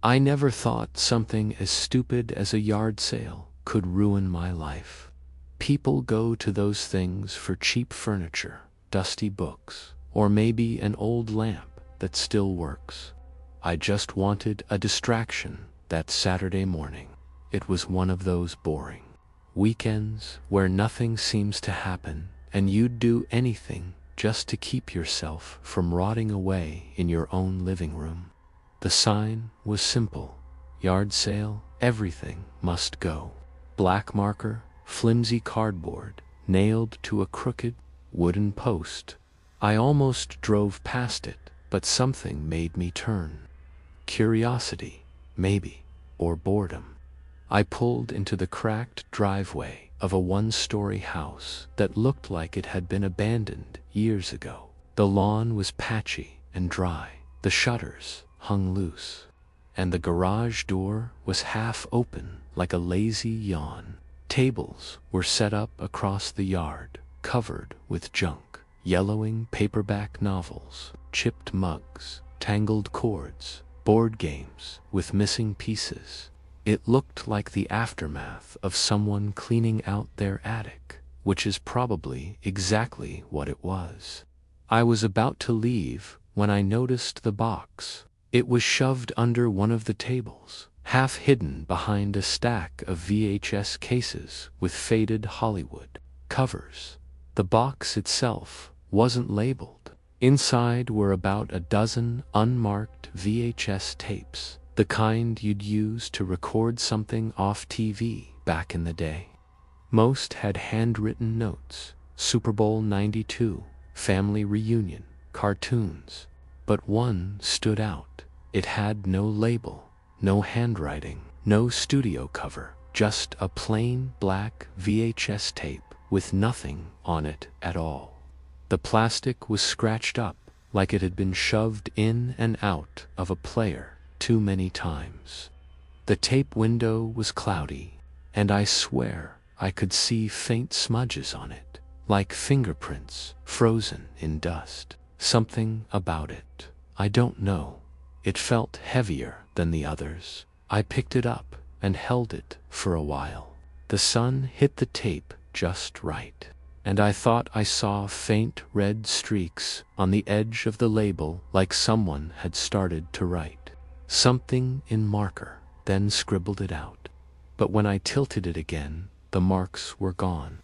I never thought something as stupid as a yard sale could ruin my life. People go to those things for cheap furniture, dusty books, or maybe an old lamp that still works. I just wanted a distraction that Saturday morning. It was one of those boring weekends where nothing seems to happen and you'd do anything just to keep yourself from rotting away in your own living room. The sign was simple: yard sale, everything must go. Black marker, flimsy cardboard, nailed to a crooked wooden post. I almost drove past it, but something made me turn. Curiosity, maybe, or boredom. I pulled into the cracked driveway of a one-story house that looked like it had been abandoned years ago. The lawn was patchy and dry, the shutters hung loose, and the garage door was half open like a lazy yawn. Tables were set up across the yard, covered with junk, yellowing paperback novels, chipped mugs, tangled cords, board games with missing pieces. It looked like the aftermath of someone cleaning out their attic, which is probably exactly what it was. I was about to leave when I noticed the box. It was shoved under one of the tables, half hidden behind a stack of VHS cases with faded Hollywood covers. The box itself wasn't labeled. Inside were about a dozen unmarked VHS tapes, the kind you'd use to record something off TV back in the day. Most had handwritten notes: Super Bowl '92, family reunion, cartoons. But one stood out. It had no label, no handwriting, no studio cover, just a plain black VHS tape with nothing on it at all. The plastic was scratched up like it had been shoved in and out of a player too many times. The tape window was cloudy, and I swear I could see faint smudges on it, like fingerprints frozen in dust. Something about it, I don't know. It felt heavier than the others. I picked it up and held it for a while. The sun hit the tape just right, and I thought I saw faint red streaks on the edge of the label, like someone had started to write something in marker, then scribbled it out. But when I tilted it again, the marks were gone.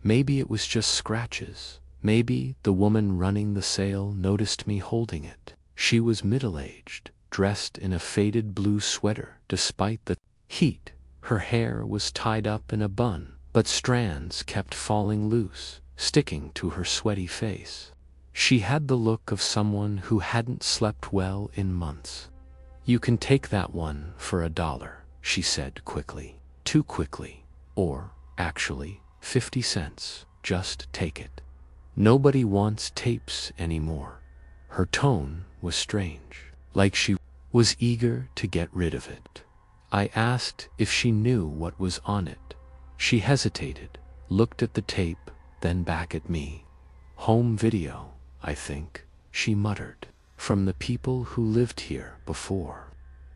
Maybe it was just scratches. Maybe the woman running the sale noticed me holding it. She was middle-aged, dressed in a faded blue sweater despite the heat. Her hair was tied up in a bun, but strands kept falling loose, sticking to her sweaty face. She had the look of someone who hadn't slept well in months. "You can take that one for $1, she said quickly. Too quickly. Or, actually, 50 cents. Just take it. Nobody wants tapes anymore." Her tone was strange, like she was eager to get rid of it. I asked if she knew what was on it. She hesitated, looked at the tape, then back at me. "Home video, I think," she muttered. "From the people who lived here before.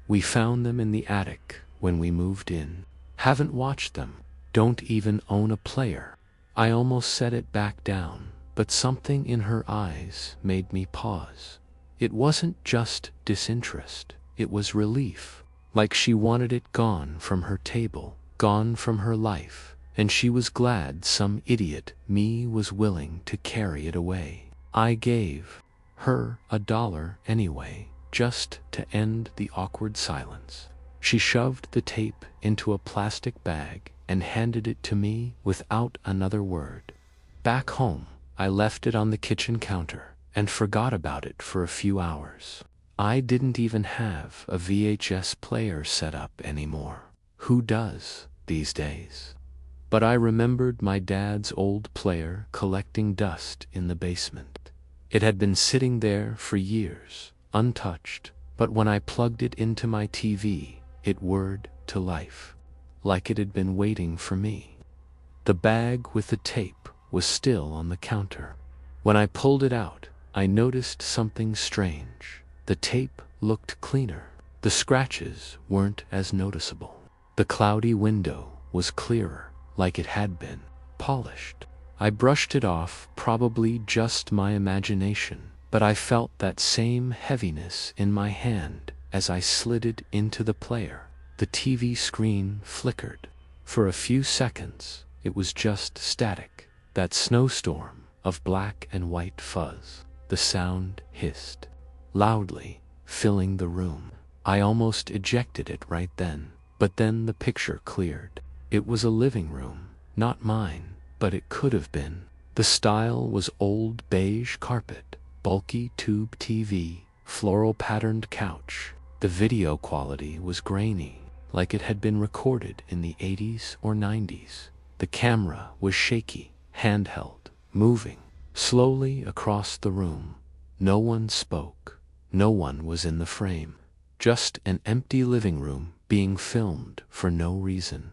We found them in the attic when we moved in. Haven't watched them. Don't even own a player." I almost set it back down, but something in her eyes made me pause. It wasn't just disinterest, it was relief, like she wanted it gone from her table, gone from her life, and she was glad some idiot me was willing to carry it away. I gave her $1 anyway, just to end the awkward silence. She shoved the tape into a plastic bag and handed it to me without another word. Back home, I left it on the kitchen counter and forgot about it for a few hours. I didn't even have a VHS player set up anymore. Who does these days? But I remembered my dad's old player collecting dust in the basement. It had been sitting there for years, untouched, but when I plugged it into my TV, it whirred to life, like it had been waiting for me. The bag with the tape was still on the counter. When I pulled it out, I noticed something strange. The tape looked cleaner, The scratches weren't as noticeable. The cloudy window was clearer, like it had been polished. I brushed it off, probably just my imagination, but I felt that same heaviness in my hand as I slid it into the player. The TV screen flickered. For a few seconds, it was just static, that snowstorm of black and white fuzz. The sound hissed loudly, filling the room. I almost ejected it right then, but then the picture cleared. It was a living room, not mine, but it could have been. The style was old beige carpet, bulky tube TV, floral patterned couch. The video quality was grainy, like it had been recorded in the 80s or 90s. The camera was shaky, handheld, moving slowly across the room. No one spoke. No one was in the frame. Just an empty living room being filmed for no reason.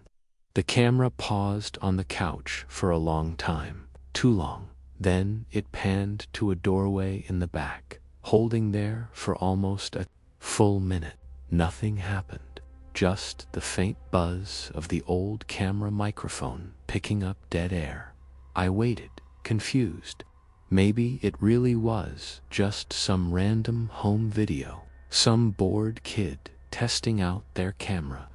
The camera paused on the couch for a long time, too long. Then it panned to a doorway in the back, holding there for almost a full minute. Nothing happened, just the faint buzz of the old camera microphone picking up dead air. I waited, confused. Maybe it really was just some random home video, some bored kid testing out their camera.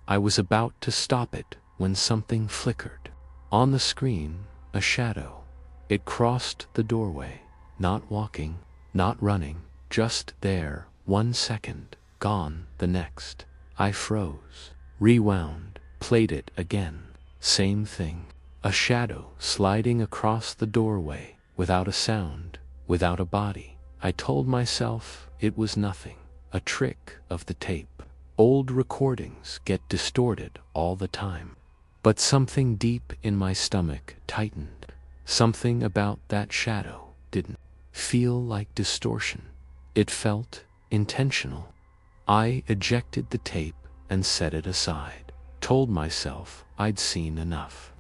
I was about to stop it when something flickered. On the screen, a shadow. It crossed the doorway, not walking, not running, just there, 1 second, gone the next. I froze, rewound, played it again. Same thing. A shadow sliding across the doorway, without a sound, without a body. I told myself it was nothing, a trick of the tape. Old recordings get distorted all the time. But something deep in my stomach tightened. Something about that shadow didn't feel like distortion. It felt intentional. I ejected the tape and set it aside. Told myself I'd seen enough.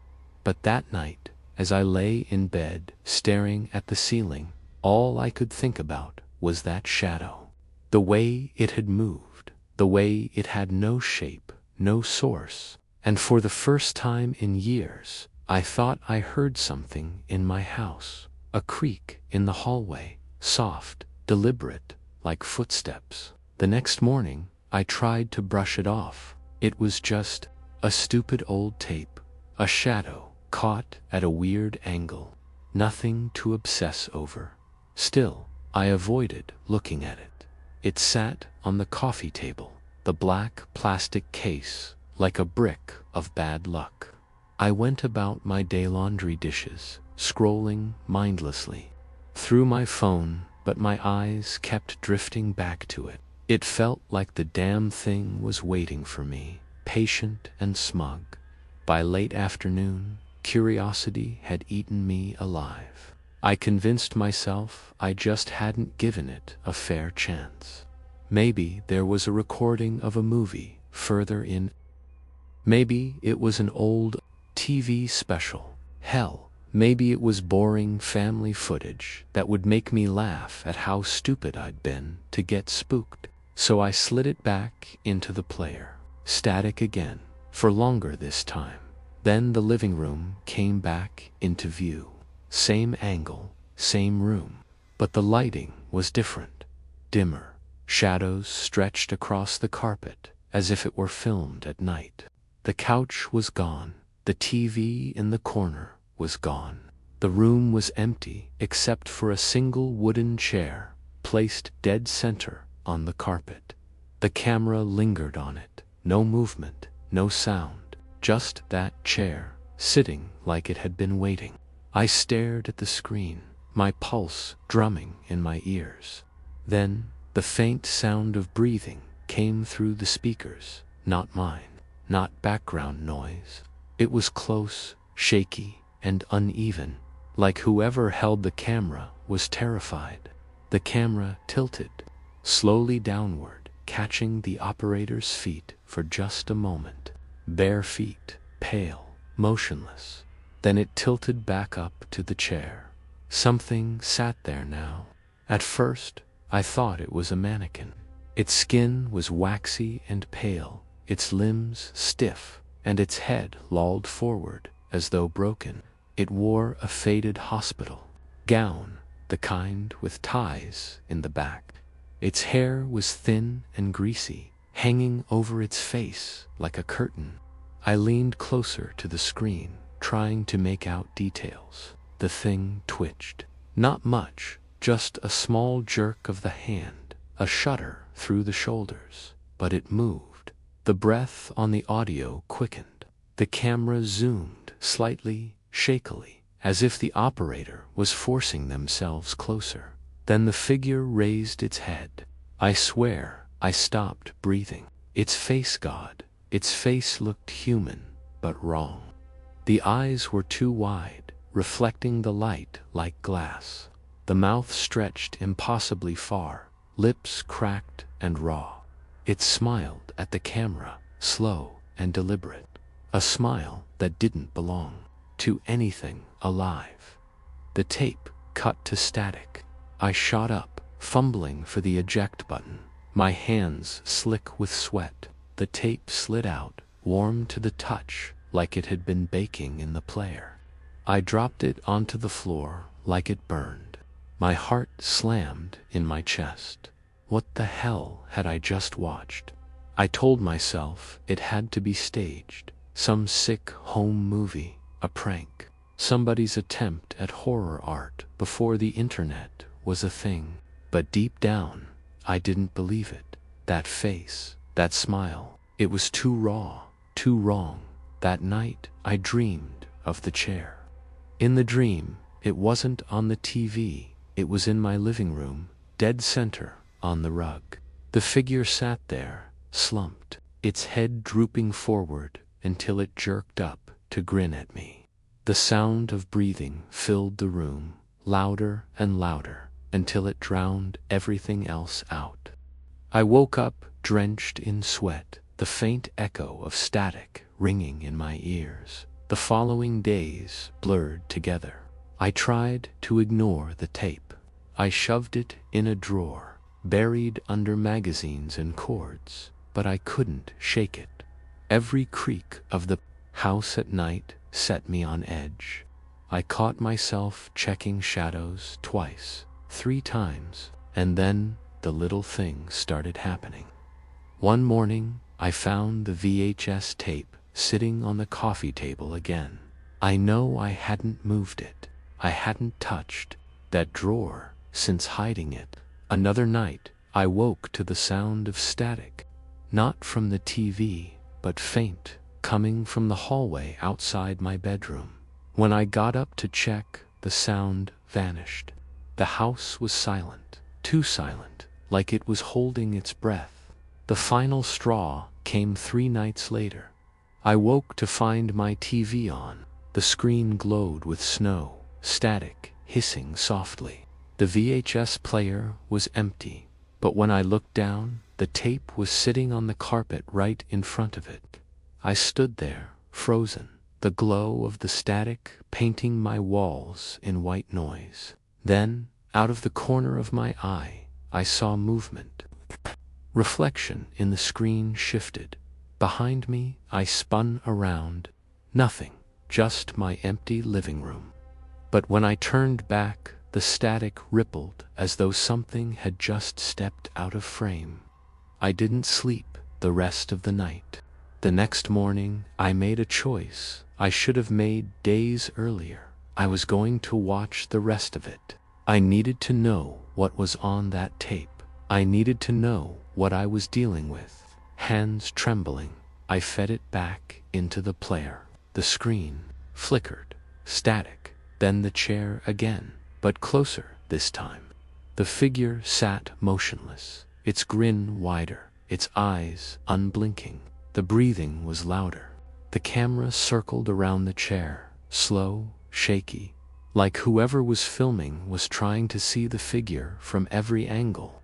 But that night, as I lay in bed, staring at the ceiling, all I could think about was that shadow. The way it had moved, the way it had no shape, no source. And for the first time in years, I thought I heard something in my house. A creak in the hallway, soft, deliberate, like footsteps. The next morning, I tried to brush it off. It was just a stupid old tape, a shadow caught at a weird angle. Nothing to obsess over. Still, I avoided looking at it. It sat on the coffee table, the black plastic case, like a brick of bad luck. I went about my day laundry dishes, scrolling mindlessly through my phone, but my eyes kept drifting back to it. It felt like the damn thing was waiting for me, patient and smug. By late afternoon, curiosity had eaten me alive. I convinced myself I just hadn't given it a fair chance. Maybe there was a recording of a movie further in. Maybe it was an old TV special. Hell, maybe it was boring family footage that would make me laugh at how stupid I'd been to get spooked. So I slid it back into the player. Static again, for longer this time. Then the living room came back into view. Same angle, same room. But the lighting was different, dimmer. Shadows stretched across the carpet as if it were filmed at night. The couch was gone. The TV in the corner was gone. The room was empty except for a single wooden chair placed dead center on the carpet. The camera lingered on it. No movement, no sound, just that chair, sitting like it had been waiting. I stared at the screen, my pulse drumming in my ears. Then, the faint sound of breathing came through the speakers, not mine, not background noise. It was close, shaky, and uneven, like whoever held the camera was terrified. The camera tilted, slowly downward, catching the operator's feet for just a moment. Bare feet, pale, motionless. Then it tilted back up to the chair. Something sat there now. At first, I thought it was a mannequin. Its skin was waxy and pale, its limbs stiff, and its head lolled forward as though broken. It wore a faded hospital gown, the kind with ties in the back. Its hair was thin and greasy, hanging over its face like a curtain. I leaned closer to the screen, trying to make out details. The thing twitched. Not much, just a small jerk of the hand, a shudder through the shoulders, but it moved. The breath on the audio quickened. The camera zoomed slightly, shakily, as if the operator was forcing themselves closer. Then the figure raised its head. I swear I stopped breathing. Its face, God, its face looked human, but wrong. The eyes were too wide, reflecting the light like glass. The mouth stretched impossibly far, lips cracked and raw. It smiled at the camera, slow and deliberate. A smile that didn't belong to anything alive. The tape cut to static. I shot up, fumbling for the eject button, my hands slick with sweat. The tape slid out, warm to the touch, like it had been baking in the player. I dropped it onto the floor like it burned. My heart slammed in my chest. What the hell had I just watched? I told myself it had to be staged. Some sick home movie, a prank, somebody's attempt at horror art before the internet was a thing. But deep down, I didn't believe it. That face, that smile, it was too raw, too wrong. That night, I dreamed of the chair. In the dream, it wasn't on the TV, it was in my living room, dead center on the rug. The figure sat there, slumped, its head drooping forward until it jerked up to grin at me. The sound of breathing filled the room, louder and louder, until it drowned everything else out. I woke up drenched in sweat, the faint echo of static ringing in my ears. The following days blurred together. I tried to ignore the tape. I shoved it in a drawer, buried under magazines and cords, but I couldn't shake it. Every creak of the house at night set me on edge. I caught myself checking shadows twice, 3 times, and then the little thing started happening. One morning, I found the VHS tape sitting on the coffee table again. I know I hadn't moved it. I hadn't touched that drawer since hiding it. Another night, I woke to the sound of static, not from the TV, but faint, coming from the hallway outside my bedroom. When I got up to check, the sound vanished. The house was silent, too silent, like it was holding its breath. The final straw came 3 nights later. I woke to find my TV on. The screen glowed with snow, static, hissing softly. The VHS player was empty, but when I looked down, the tape was sitting on the carpet right in front of it. I stood there, frozen, the glow of the static painting my walls in white noise. Then, out of the corner of my eye, I saw movement. Reflection in the screen shifted. Behind me, I spun around. Nothing, just my empty living room. But when I turned back, the static rippled as though something had just stepped out of frame. I didn't sleep the rest of the night. The next morning, I made a choice I should have made days earlier. I was going to watch the rest of it. I needed to know what was on that tape. I needed to know what I was dealing with. Hands trembling, I fed it back into the player. The screen flickered, static, then the chair again, but closer this time. The figure sat motionless, its grin wider, its eyes unblinking. The breathing was louder. The camera circled around the chair, slow, shaky, like whoever was filming was trying to see the figure from every angle.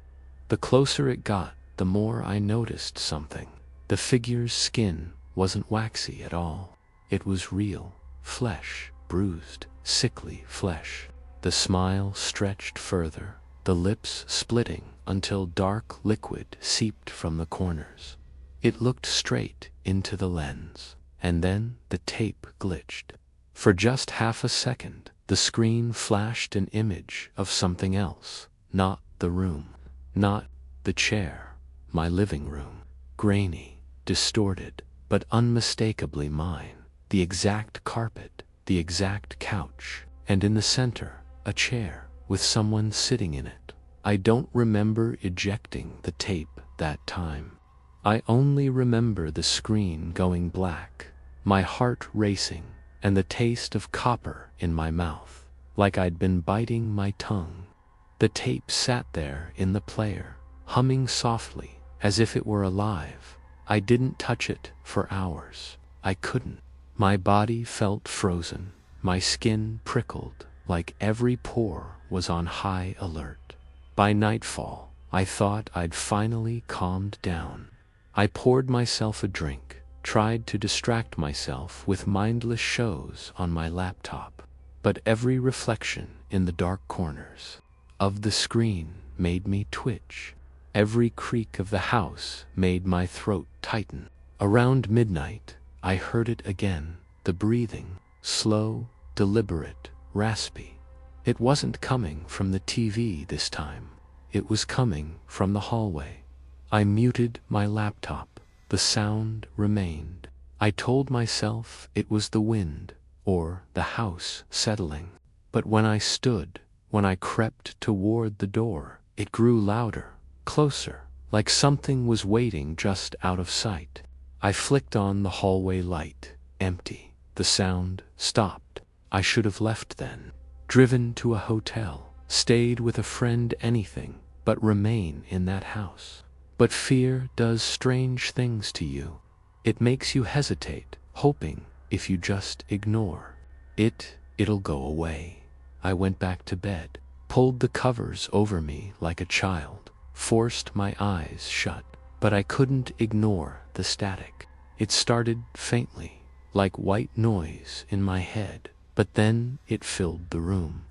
The closer it got, the more I noticed something. The figure's skin wasn't waxy at all. It was real, flesh, bruised, sickly flesh. The smile stretched further, the lips splitting until dark liquid seeped from the corners. It looked straight into the lens, and then the tape glitched. For just half a second, the screen flashed an image of something else, not the room, not the chair, my living room, grainy, distorted, but unmistakably mine, the exact carpet, the exact couch, and in the center, a chair with someone sitting in it. I don't remember ejecting the tape that time. I only remember the screen going black, my heart racing, and the taste of copper in my mouth, like I'd been biting my tongue. The tape sat there in the player, humming softly, as if it were alive. I didn't touch it for hours. I couldn't. My body felt frozen, my skin prickled, like every pore was on high alert. By nightfall, I thought I'd finally calmed down. I poured myself a drink, tried to distract myself with mindless shows on my laptop, but every reflection in the dark corners of the screen made me twitch. Every creak of the house made my throat tighten. Around midnight, I heard it again, the breathing, slow, deliberate, raspy. It wasn't coming from the TV this time. It was coming from the hallway. I muted my laptop. The sound remained. I told myself it was the wind or the house settling. But when I stood, when I crept toward the door, it grew louder, closer, like something was waiting just out of sight. I flicked on the hallway light. Empty. The sound stopped. I should have left then. Driven to a hotel. Stayed with a friend, anything but remain in that house. But fear does strange things to you. It makes you hesitate, hoping if you just ignore it, it'll go away. I went back to bed, pulled the covers over me like a child, forced my eyes shut, but I couldn't ignore the static. It started faintly, like white noise in my head, but then it filled the room.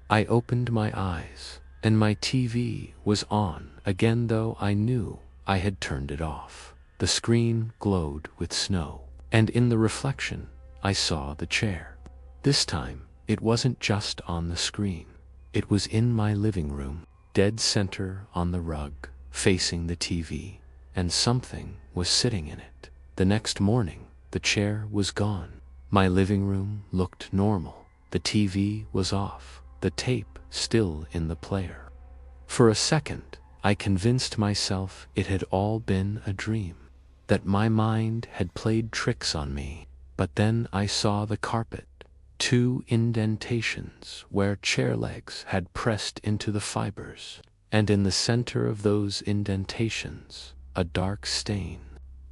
I opened my eyes, and my TV was on again, though I knew I had turned it off. The screen glowed with snow, and in the reflection, I saw the chair. This time, it wasn't just on the screen. It was in my living room, dead center on the rug, facing the TV, and something was sitting in it. The next morning, the chair was gone. My living room looked normal. The TV was off, the tape still in the player. For a second, I convinced myself it had all been a dream, that my mind had played tricks on me. But then I saw the carpet, 2 indentations where chair legs had pressed into the fibers, and in the center of those indentations, a dark stain.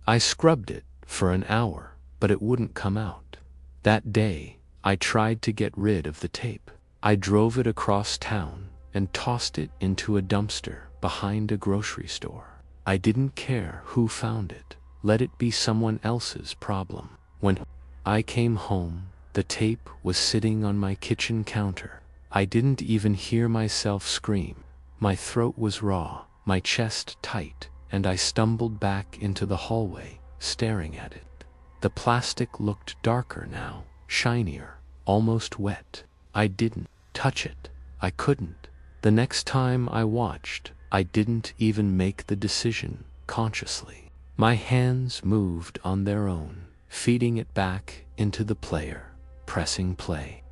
I scrubbed it for an hour, but it wouldn't come out. That day, I tried to get rid of the tape. I drove it across town and tossed it into a dumpster behind a grocery store. I didn't care who found it. Let it be someone else's problem. When I came home, the tape was sitting on my kitchen counter. I didn't even hear myself scream. My throat was raw, my chest tight, and I stumbled back into the hallway, staring at it. The plastic looked darker now, shinier, almost wet. I didn't touch it. I couldn't. The next time I watched, I didn't even make the decision consciously. My hands moved on their own, feeding it back into the player, pressing play.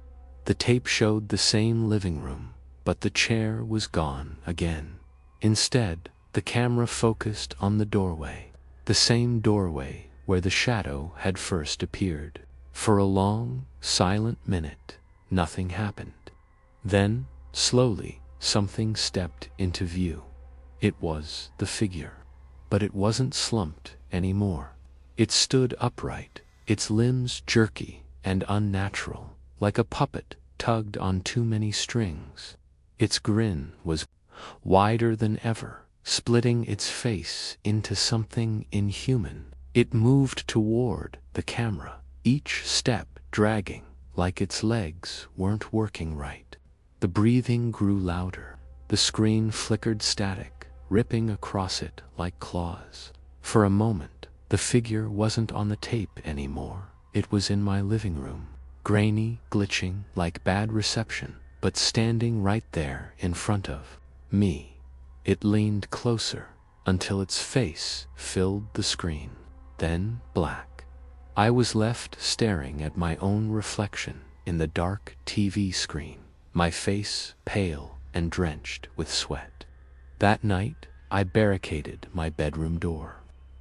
The tape showed the same living room, but the chair was gone again. Instead, the camera focused on the doorway, the same doorway where the shadow had first appeared. For a long, silent minute, nothing happened. Then, slowly, something stepped into view. It was the figure. But it wasn't slumped anymore. It stood upright, its limbs jerky and unnatural, like a puppet tugged on too many strings. Its grin was wider than ever, splitting its face into something inhuman. It moved toward the camera, each step dragging, like its legs weren't working right. The breathing grew louder. The screen flickered static, ripping across it like claws. For a moment, the figure wasn't on the tape anymore. It was in my living room, grainy, glitching like bad reception, but standing right there in front of me. It leaned closer until its face filled the screen, then black. I was left staring at my own reflection in the dark TV screen, my face pale and drenched with sweat. That night, I barricaded my bedroom door.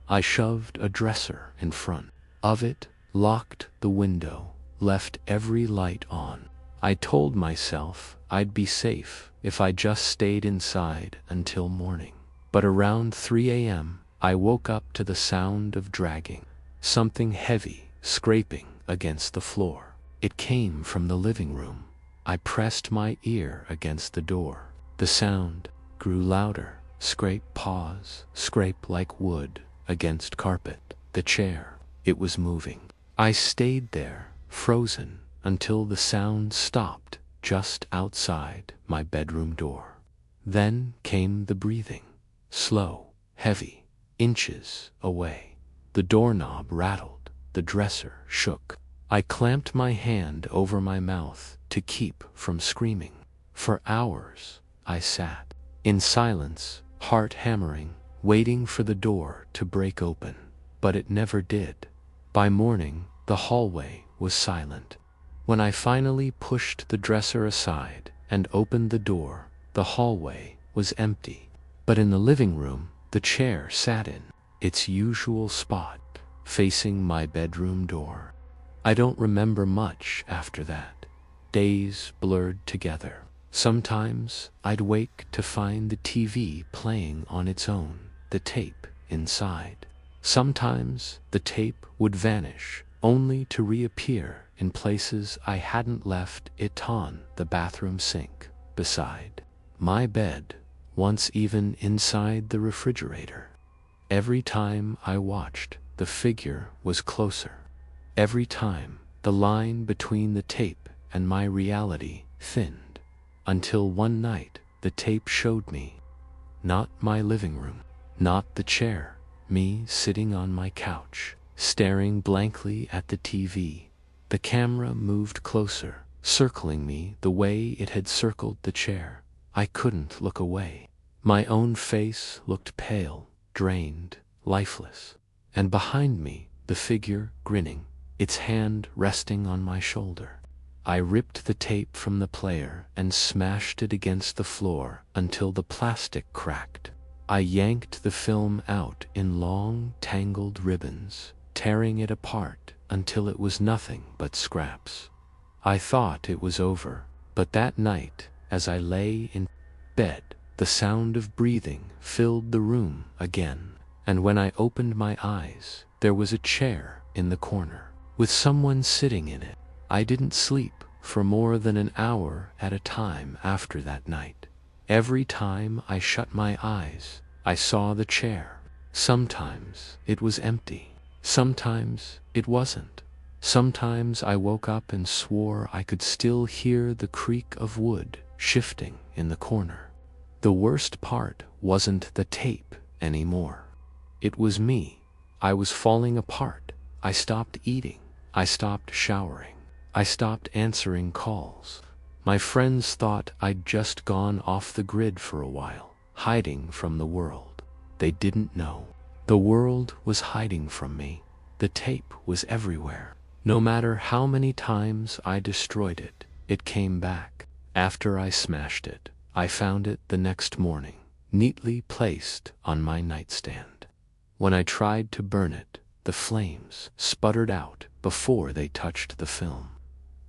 I shoved a dresser in front of it, locked the window, left every light on. I told myself I'd be safe if I just stayed inside until morning. But around 3 a.m., I woke up to the sound of dragging, something heavy scraping against the floor. It came from the living room. I pressed my ear against the door. The sound grew louder. Scrape, pause, scrape like wood against carpet. The chair, it was moving. I stayed there, frozen, until the sound stopped just outside my bedroom door. Then came the breathing, slow, heavy, inches away. The doorknob rattled, the dresser shook. I clamped my hand over my mouth to keep from screaming. For hours, I sat in silence, heart hammering, waiting for the door to break open. But it never did. By morning, the hallway was silent. When I finally pushed the dresser aside and opened the door, the hallway was empty. But in the living room, the chair sat in its usual spot, facing my bedroom door. I don't remember much after that. Days blurred together. Sometimes I'd wake to find the TV playing on its own, the tape inside. Sometimes the tape would vanish, only to reappear in places I hadn't left it: on the bathroom sink, beside my bed, once even inside the refrigerator. Every time I watched, the figure was closer. Every time, the line between the tape and my reality thinned, until one night the tape showed me, not my living room, not the chair, me sitting on my couch, staring blankly at the TV. The camera moved closer, circling me the way it had circled the chair. I couldn't look away. My own face looked pale, drained, lifeless. And behind me, the figure grinning, its hand resting on my shoulder. I ripped the tape from the player and smashed it against the floor until the plastic cracked. I yanked the film out in long, tangled ribbons, tearing it apart until it was nothing but scraps. I thought it was over, but that night, as I lay in bed, the sound of breathing filled the room again. And when I opened my eyes, there was a chair in the corner, with someone sitting in it. I didn't sleep for more than an hour at a time after that night. Every time I shut my eyes, I saw the chair. Sometimes it was empty. Sometimes it wasn't. Sometimes I woke up and swore I could still hear the creak of wood shifting in the corner. The worst part wasn't the tape anymore. It was me. I was falling apart. I stopped eating. I stopped showering. I stopped answering calls. My friends thought I'd just gone off the grid for a while, hiding from the world. They didn't know. The world was hiding from me. The tape was everywhere. No matter how many times I destroyed it, it came back. After I smashed it, I found it the next morning, neatly placed on my nightstand. When I tried to burn it, the flames sputtered out before they touched the film.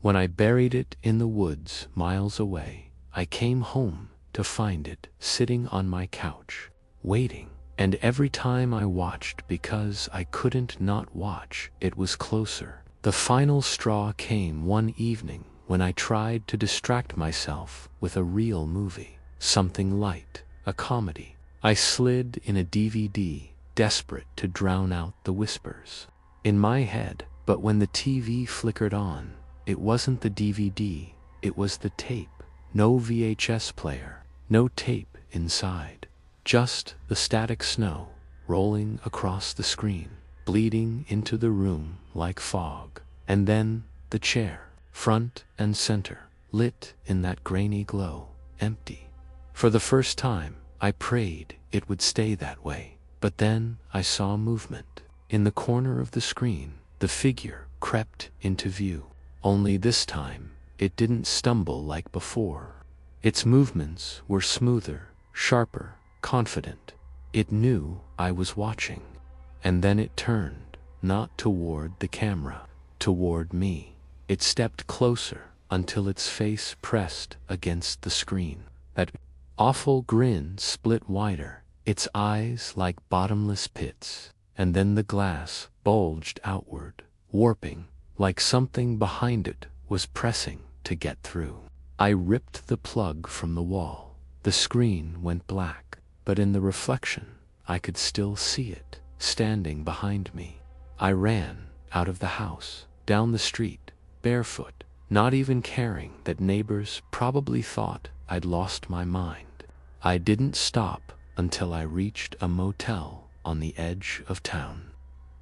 When I buried it in the woods miles away, I came home to find it sitting on my couch, waiting. And every time I watched, because I couldn't not watch, it was closer. The final straw came one evening when I tried to distract myself with a real movie, something light, a comedy. I slid in a DVD, desperate to drown out the whispers in my head. But when the TV flickered on, it wasn't the DVD, it was the tape. No VHS player, no tape inside. Just the static snow rolling across the screen, bleeding into the room like fog. And then the chair, front and center, lit in that grainy glow, empty. For the first time, I prayed it would stay that way. But then I saw movement. In the corner of the screen, the figure crept into view. Only this time, it didn't stumble like before. Its movements were smoother, sharper, confident. It knew I was watching. And then it turned, not toward the camera, toward me. It stepped closer until its face pressed against the screen. That awful grin split wider, its eyes like bottomless pits, and then the glass bulged outward, warping, like something behind it was pressing to get through. I ripped the plug from the wall. The screen went black, but in the reflection, I could still see it, standing behind me. I ran out of the house, down the street, barefoot, not even caring that neighbors probably thought I'd lost my mind. I didn't stop until I reached a motel on the edge of town.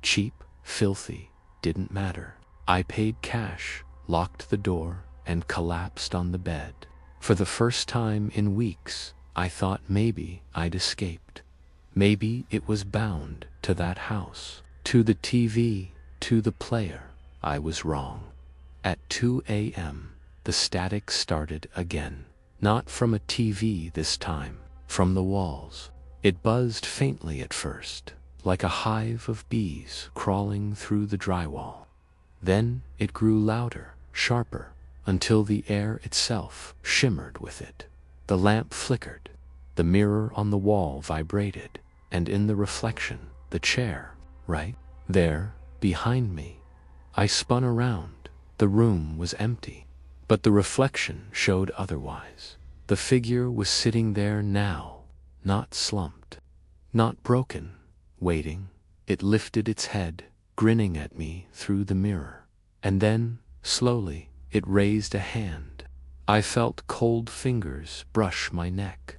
Cheap, filthy, didn't matter. I paid cash, locked the door, and collapsed on the bed. For the first time in weeks, I thought maybe I'd escaped. Maybe it was bound to that house, to the TV, to the player. I was wrong. At 2 a.m., the static started again. Not from a TV this time, from the walls. It buzzed faintly at first, like a hive of bees crawling through the drywall. Then it grew louder, sharper, until the air itself shimmered with it. The lamp flickered, the mirror on the wall vibrated, and in the reflection, the chair, right there, behind me. I spun around. The room was empty, but the reflection showed otherwise. The figure was sitting there now, not slumped, not broken, waiting. It lifted its head, grinning at me through the mirror. And then, slowly, it raised a hand. I felt cold fingers brush my neck.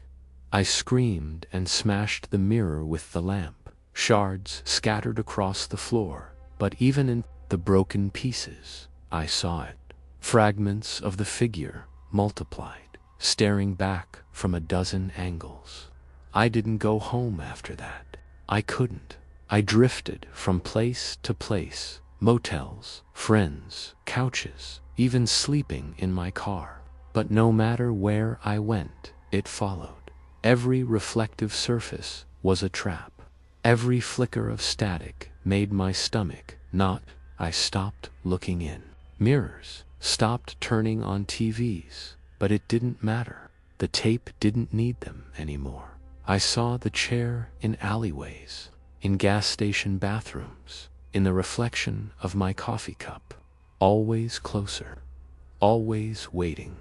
I screamed and smashed the mirror with the lamp. Shards scattered across the floor, but even in the broken pieces, I saw it. Fragments of the figure, multiplied, staring back from a dozen angles. I didn't go home after that. I couldn't. I drifted from place to place, motels, friends, couches, even sleeping in my car. But no matter where I went, it followed. Every reflective surface was a trap. Every flicker of static made my stomach knot. I stopped looking in mirrors, stopped turning on TVs, but it didn't matter. The tape didn't need them anymore. I saw the chair in alleyways, in gas station bathrooms, in the reflection of my coffee cup. Always closer, always waiting.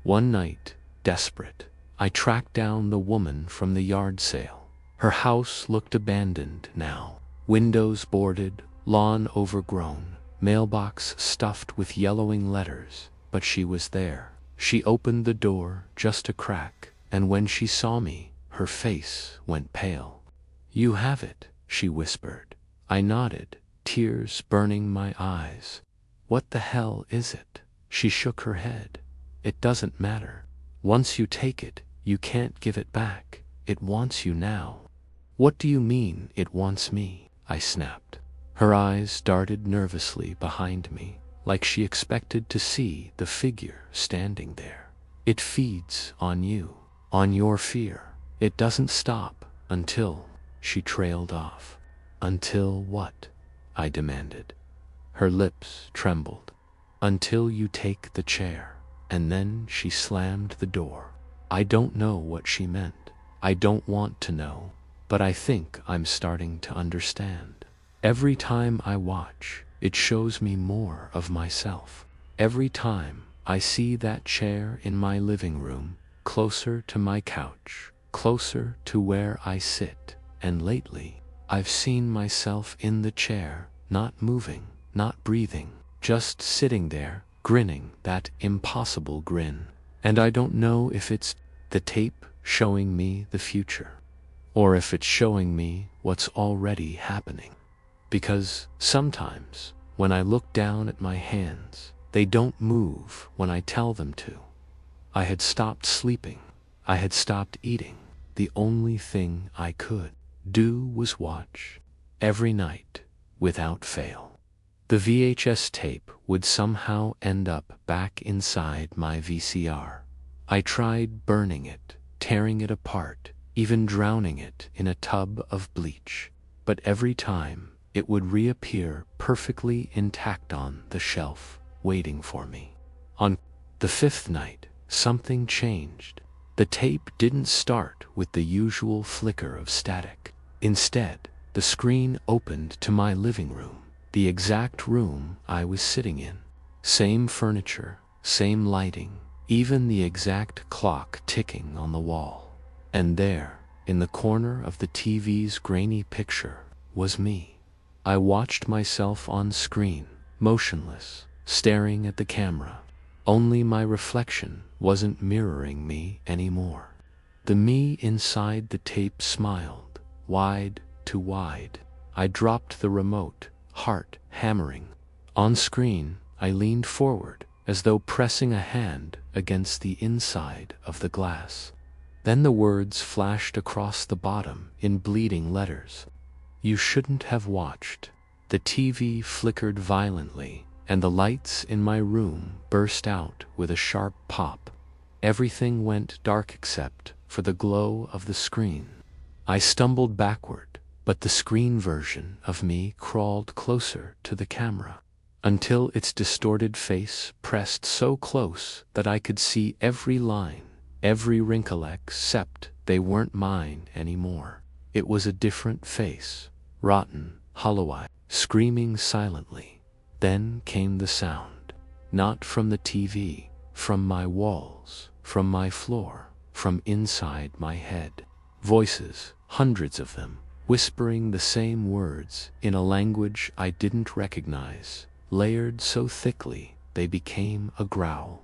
One night, desperate, I tracked down the woman from the yard sale. Her house looked abandoned now. Windows boarded, lawn overgrown, mailbox stuffed with yellowing letters. But she was there. She opened the door just a crack, and when she saw me, her face went pale. "You have it," she whispered. I nodded, tears burning my eyes. "What the hell is it?" She shook her head. "It doesn't matter. Once you take it, you can't give it back. It wants you now." "What do you mean, it wants me?" I snapped. Her eyes darted nervously behind me, like she expected to see the figure standing there. "It feeds on you, on your fear. It doesn't stop until—" She trailed off. "Until what?" I demanded. Her lips trembled. "Until you take the chair." And then she slammed the door. I don't know what she meant. I don't want to know. But I think I'm starting to understand. Every time I watch, it shows me more of myself. Every time I see that chair in my living room, closer to my couch, closer to where I sit. And lately, I've seen myself in the chair, not moving, not breathing, just sitting there, grinning that impossible grin. And I don't know if it's the tape showing me the future, or if it's showing me what's already happening. Because sometimes, when I look down at my hands, they don't move when I tell them to. I had stopped sleeping. I had stopped eating. The only thing I could do was watch, every night, without fail. The VHS tape would somehow end up back inside my VCR. I tried burning it, tearing it apart, even drowning it in a tub of bleach. But every time, it would reappear perfectly intact on the shelf, waiting for me. On the fifth night, something changed. The tape didn't start with the usual flicker of static. Instead, the screen opened to my living room, the exact room I was sitting in. Same furniture, same lighting, even the exact clock ticking on the wall. And there, in the corner of the TV's grainy picture, was me. I watched myself on screen, motionless, staring at the camera. Only my reflection wasn't mirroring me anymore. The me inside the tape smiled, wide to wide. I dropped the remote, heart hammering. On screen, I leaned forward, as though pressing a hand against the inside of the glass. Then the words flashed across the bottom in bleeding letters. You shouldn't have watched. The TV flickered violently, and the lights in my room burst out with a sharp pop. Everything went dark except for the glow of the screen. I stumbled backward, but the screen version of me crawled closer to the camera, until its distorted face pressed so close that I could see every line, every wrinkle, except they weren't mine anymore. It was a different face, rotten, hollow-eyed, screaming silently. Then came the sound, not from the TV, from my walls, from my floor, from inside my head. Voices, hundreds of them, whispering the same words in a language I didn't recognize, layered so thickly they became a growl.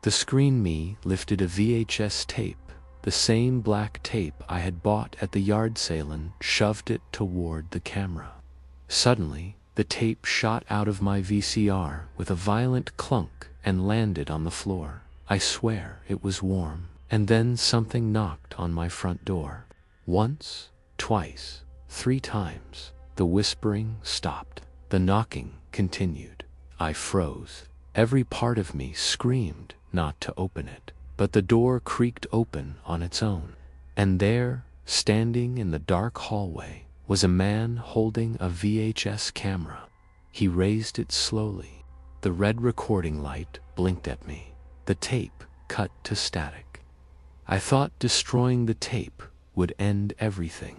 The screen me lifted a VHS tape, the same black tape I had bought at the yard sale, and shoved it toward the camera. Suddenly, the tape shot out of my VCR with a violent clunk and landed on the floor. I swear it was warm. And then something knocked on my front door. Once, twice, 3 times. The whispering stopped. The knocking continued. I froze. Every part of me screamed not to open it. But the door creaked open on its own. And there, standing in the dark hallway, was a man holding a VHS camera. He raised it slowly. The red recording light blinked at me. The tape cut to static. I thought destroying the tape would end everything.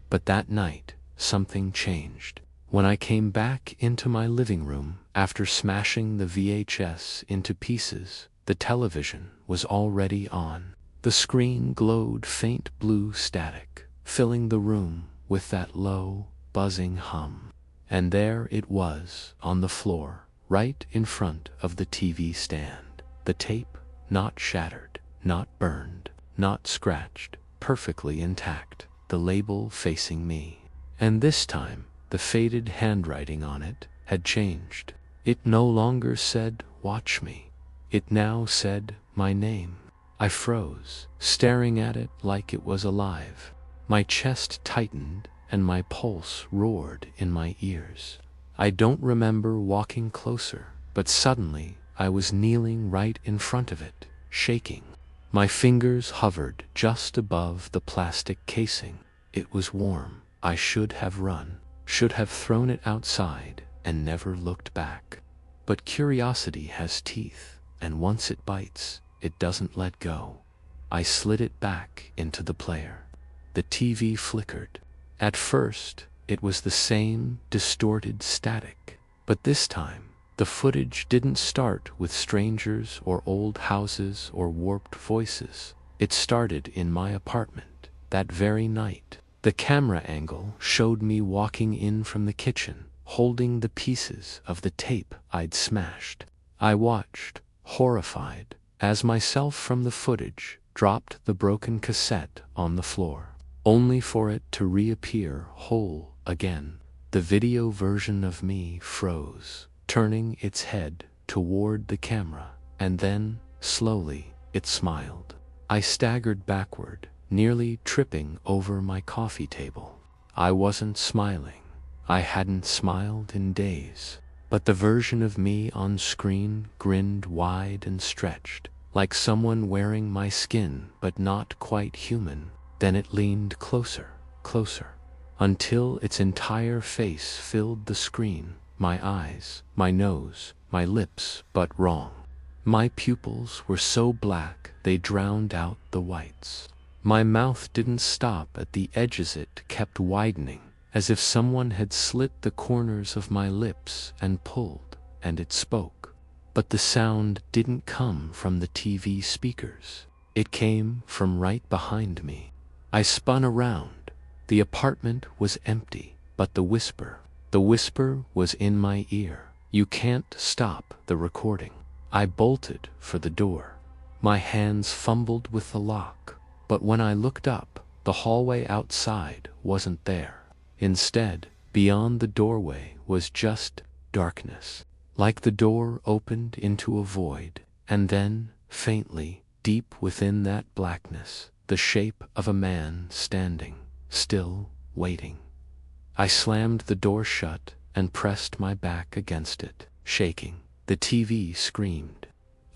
But that night, something changed. When I came back into my living room after smashing the VHS into pieces, the television was already on. The screen glowed faint blue static, filling the room with that low, buzzing hum. And there it was, on the floor, right in front of the TV stand. The tape, not shattered, not burned, not scratched, perfectly intact, the label facing me. And this time, the faded handwriting on it had changed. It no longer said, "Watch me." It now said, my name. I froze, staring at it like it was alive. My chest tightened, and my pulse roared in my ears. I don't remember walking closer, but suddenly I was kneeling right in front of it, shaking. My fingers hovered just above the plastic casing. It was warm. I should have run, should have thrown it outside, and never looked back. But curiosity has teeth, and once it bites, it doesn't let go. I slid it back into the player. The TV flickered. At first, it was the same distorted static, but this time, the footage didn't start with strangers or old houses or warped voices. It started in my apartment, that very night. The camera angle showed me walking in from the kitchen, holding the pieces of the tape I'd smashed. I watched, horrified, as myself from the footage dropped the broken cassette on the floor. only for it to reappear whole again. The video version of me froze, turning its head toward the camera, and then, slowly, it smiled. I staggered backward, nearly tripping over my coffee table. I wasn't smiling. I hadn't smiled in days. But the version of me on screen grinned wide and stretched, like someone wearing my skin but not quite human. Then it leaned closer, closer, until its entire face filled the screen. My eyes, my nose, my lips, but wrong. My pupils were so black they drowned out the whites. My mouth didn't stop at the edges, it kept widening, as if someone had slit the corners of my lips and pulled, and it spoke. But the sound didn't come from the TV speakers. It came from right behind me. I spun around. The apartment was empty, but the whisper was in my ear. You can't stop the recording. I bolted for the door. My hands fumbled with the lock, but when I looked up, the hallway outside wasn't there. Instead, beyond the doorway was just darkness, like the door opened into a void, and then, faintly, deep within that blackness, the shape of a man standing, still waiting. I slammed the door shut and pressed my back against it, shaking. The TV screamed.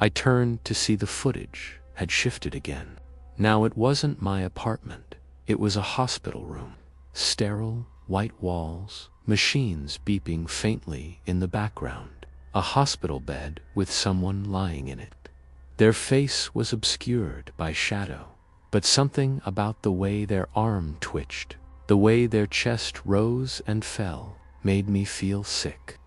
I turned to see the footage had shifted again. Now it wasn't my apartment. It was a hospital room. Sterile, white walls, machines beeping faintly in the background. A hospital bed with someone lying in it. Their face was obscured by shadow, but something about the way their arm twitched, the way their chest rose and fell, made me feel sick.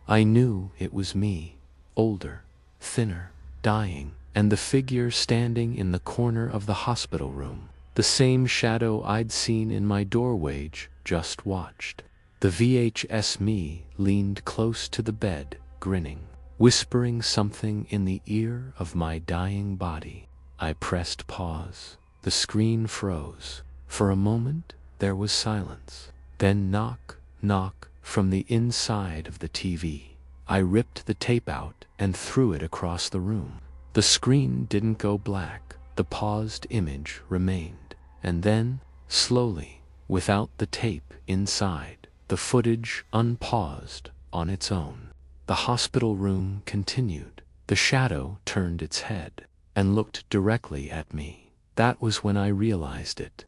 I knew it was me, older, thinner, dying, and the figure standing in the corner of the hospital room, the same shadow I'd seen in my doorway, just watched. The VHS me leaned close to the bed, grinning, whispering something in the ear of my dying body. I pressed pause. The screen froze. For a moment, there was silence. Then knock, knock, from the inside of the TV. I ripped the tape out and threw it across the room. The screen didn't go black. The paused image remained. And then, slowly, without the tape inside, the footage unpaused on its own. The hospital room continued. The shadow turned its head and looked directly at me. That was when I realized it.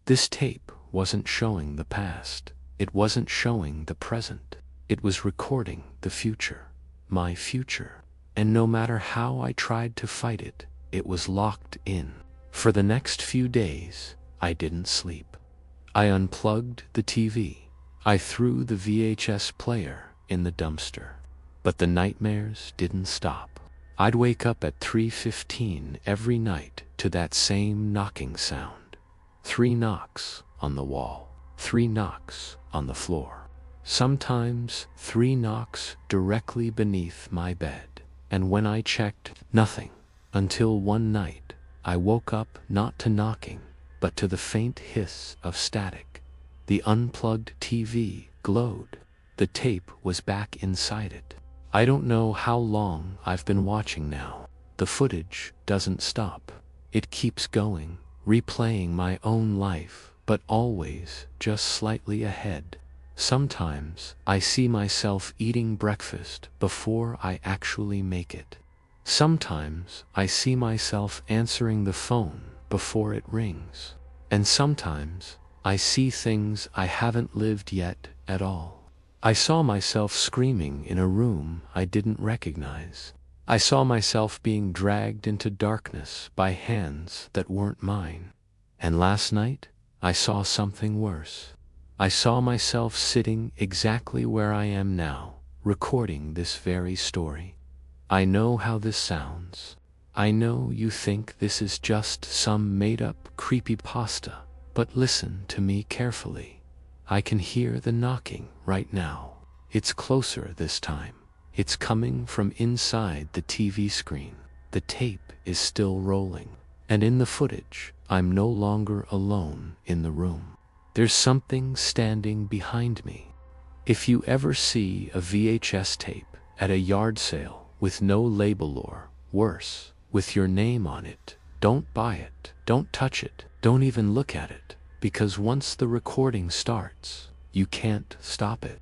This tape wasn't showing the past. It wasn't showing the present. It was recording the future, my future. And no matter how I tried to fight it, it was locked in. For the next few days, I didn't sleep. I unplugged the TV. I threw the VHS player in the dumpster. But the nightmares didn't stop. I'd wake up at 3:15 every night to that same knocking sound. 3 knocks on the wall, 3 knocks on the floor. Sometimes 3 knocks directly beneath my bed. And when I checked, nothing. Until one night, I woke up not to knocking, but to the faint hiss of static. The unplugged TV glowed. The tape was back inside it. I don't know how long I've been watching now. The footage doesn't stop. It keeps going, replaying my own life, but always just slightly ahead. Sometimes I see myself eating breakfast before I actually make it. Sometimes I see myself answering the phone before it rings. And sometimes I see things I haven't lived yet at all. I saw myself screaming in a room I didn't recognize. I saw myself being dragged into darkness by hands that weren't mine. And last night, I saw something worse. I saw myself sitting exactly where I am now, recording this very story. I know how this sounds. I know you think this is just some made-up creepypasta, but listen to me carefully. I can hear the knocking right now. It's closer this time. It's coming from inside the TV screen. The tape is still rolling. And in the footage, I'm no longer alone in the room. There's something standing behind me. If you ever see a VHS tape at a yard sale with no label or, worse, with your name on it, don't buy it, don't touch it, don't even look at it, because once the recording starts, you can't stop it.